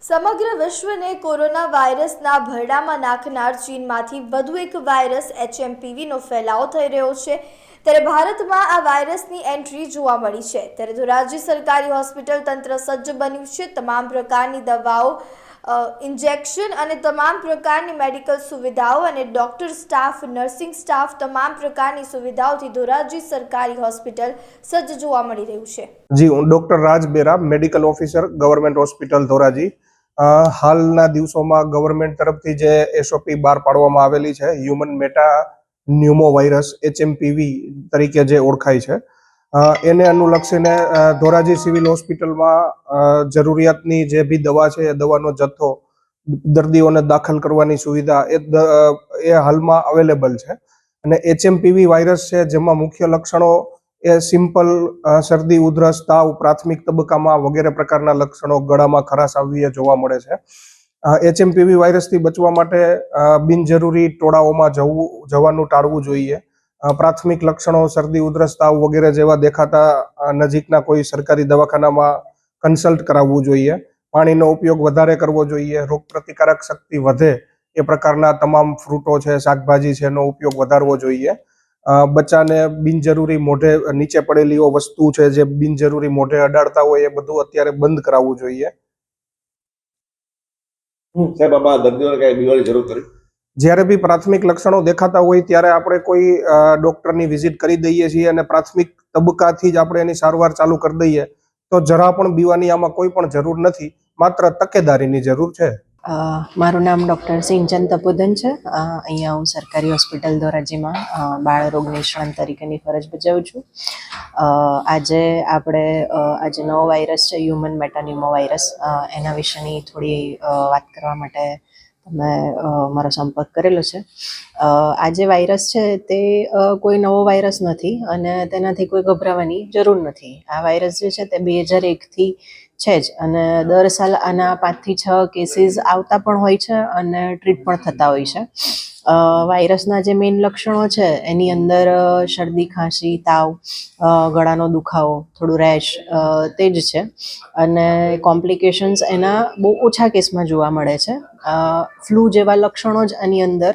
સમગ્ર વિશ્વને કોરોના વાયરસના ભરડામાં નાખનાર ચીનમાંથી વધુ એક વાયરસ HMPVનો ફેલાવો થઈ રહ્યો છે। ત્યારે ભારતમાં આ વાયરસની એન્ટ્રી જોવા મળી છે। ત્યારે ધોરાજી સરકારી હોસ્પિટલ તંત્ર સજ્જ બન્યું છે। તમામ પ્રકારની દવાઓ, ઇન્જેક્શન અને તમામ પ્રકારની મેડિકલ સુવિધાઓ અને ડોક્ટર સ્ટાફ, નર્સિંગ સ્ટાફ, તમામ પ્રકારની સુવિધાઓથી ધોરાજી સરકારી હોસ્પિટલ સજ્જ જોવા મળી રહ્યું છે। જી, હું doctor Raj Bera, medical officer, government hospital Dhoraji. હાલના દિવસોમાં ગવર્મેન્ટ તરફથી જે SOP બહાર પાડવામાં આવેલી છે, હ્યુમન મેટા ન્યુમો વાયરસ HMPV તરીકે જે ઓળખાય છે, એને અનુલક્ષીને ધોરાજી સિવિલ હોસ્પિટલમાં જરૂરિયાતની જે બી દવા છે એ દવાનો જથ્થો, દર્દીઓને દાખલ કરવાની સુવિધા એ હાલમાં અવેલેબલ છે। અને HMPV વાયરસ છે જેમાં મુખ્ય લક્ષણો એ સિમ્પલ શરદી, ઉધરસ, તાવ પ્રાથમિક તબક્કામાં વગેરે પ્રકારના લક્ષણો, ગળામાં ખરાશ આવવી એ જોવા મળે છે। HMPV વાયરસથી બચવા માટે બિનજરૂરી ટોળાઓમાં જવાનું ટાળવું જોઈએ। પ્રાથમિક લક્ષણો શરદી, ઉધરસ, તાવ વગેરે જેવા દેખાતા નજીકના કોઈ સરકારી દવાખાનામાં કન્સલ્ટ કરાવવું જોઈએ। પાણીનો ઉપયોગ વધારે કરવો જોઈએ। રોગ પ્રતિકારક શક્તિ વધે એ પ્રકારના તમામ ફ્રૂટો છે, શાકભાજી છે એનો ઉપયોગ વધારવો જોઈએ। બચ્ચાને બિનજરૂરી મોઢે નીચે પડેલી વસ્તુ છે જે બિનજરૂરી મોઢે અડાડતા હોય એ બધું અત્યારે બંધ કરાવવું જોઈએ। સાહેબ, આમાં દર્દીઓને કઈ બીમારી જરૂર ખરી? જ્યારે બી પ્રાથમિક લક્ષણો દેખાતા હોય ત્યારે આપણે કોઈ ડોક્ટરની વિઝિટ કરી દઈએ છીએ અને પ્રાથમિક તબક્કાથી જ આપણે એની સારવાર ચાલુ કરી દઈએ તો જરા પણ બીવાની આમાં કોઈ પણ જરૂર નથી, માત્ર તકેદારીની જરૂર છે। મારું નામ ડૉક્ટર સિંચન તપોધન છે। અહીંયા હું સરકારી હોસ્પિટલ ધોરાજીમાં બાળરોગ નિષ્ણાંત તરીકેની ફરજ બજાવું છું। આજે નવો વાયરસ છે, હ્યુમન મેટાન્યુમો વાયરસ, એના વિશેની થોડી વાત કરવા માટે તમે મારો સંપર્ક કરેલો છે। આ જે વાયરસ છે તે કોઈ નવો વાયરસ નથી અને તેનાથી કોઈ ગભરાવાની જરૂર નથી। આ વાયરસ જે છે તે 2001થી છે જ અને દર સાલ આના 5 થી 6 કેસીસ આવતા પણ હોય છે અને ટ્રીટ પણ થતા હોય છે। વાયરસના જે મેઇન લક્ષણો છે એની અંદર શરદી, ખાંસી, તાવ, ગળાનો દુખાવો, થોડું રેશ, તે જ છે અને કોમ્પ્લિકેશન્સ એના બહુ ઓછા કેસમાં જોવા મળે છે। ફ્લૂ જેવા લક્ષણો જ આની અંદર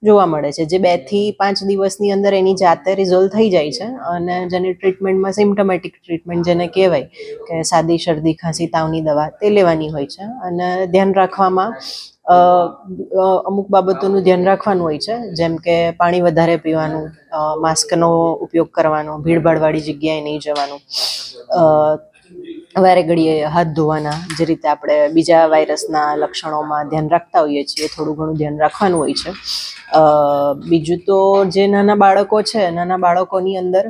જોવા મળે છે, જે 2 થી 5 દિવસની અંદર એની જાતે રિઝોલ્વ થઈ જાય છે અને જેની ટ્રીટમેન્ટમાં સિમ્પટોમેટિક ટ્રીટમેન્ટ જેને કહેવાય કે સાદી શરદી, ખાંસી, તાવની દવા તે લેવાની હોય છે। અને ધ્યાન રાખવામાં અમુક બાબતોનું ધ્યાન રાખવાનું હોય છે, જેમ કે પાણી વધારે પીવાનું, માસ્કનો ઉપયોગ કરવાનો, ભીડભાડવાળી જગ્યાએ નહીં જવાનું, વારે ઘડીએ હાથ ધોવાના, જે રીતે આપણે બીજા વાયરસના લક્ષણોમાં ધ્યાન રાખતા હોઈએ છીએ થોડું ઘણું ધ્યાન રાખવાનું હોય છે। બીજું તો જે નાના બાળકો છે, નાના બાળકોની અંદર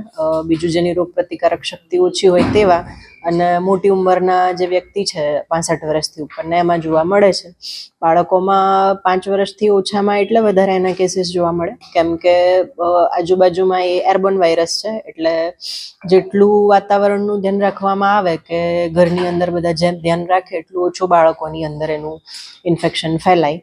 બીજું જેની રોગ પ્રતિકારક શક્તિ ઓછી હોય તેવા અને મોટી ઉંમરના જે વ્યક્તિ છે 65 વર્ષથી ઉપરને એમાં જોવા મળે છે। બાળકોમાં 5 વર્ષથી ઓછામાં એટલે વધારે એના કેસીસ જોવા મળે, કેમ કે આજુબાજુમાં એ એરબોર્ન વાયરસ છે, એટલે જેટલું વાતાવરણનું ધ્યાન રાખવામાં આવે કે ઘરની અંદર બધા જેમ ધ્યાન રાખે એટલું ઓછું બાળકોની અંદર એનું ઇન્ફેક્શન ફેલાય।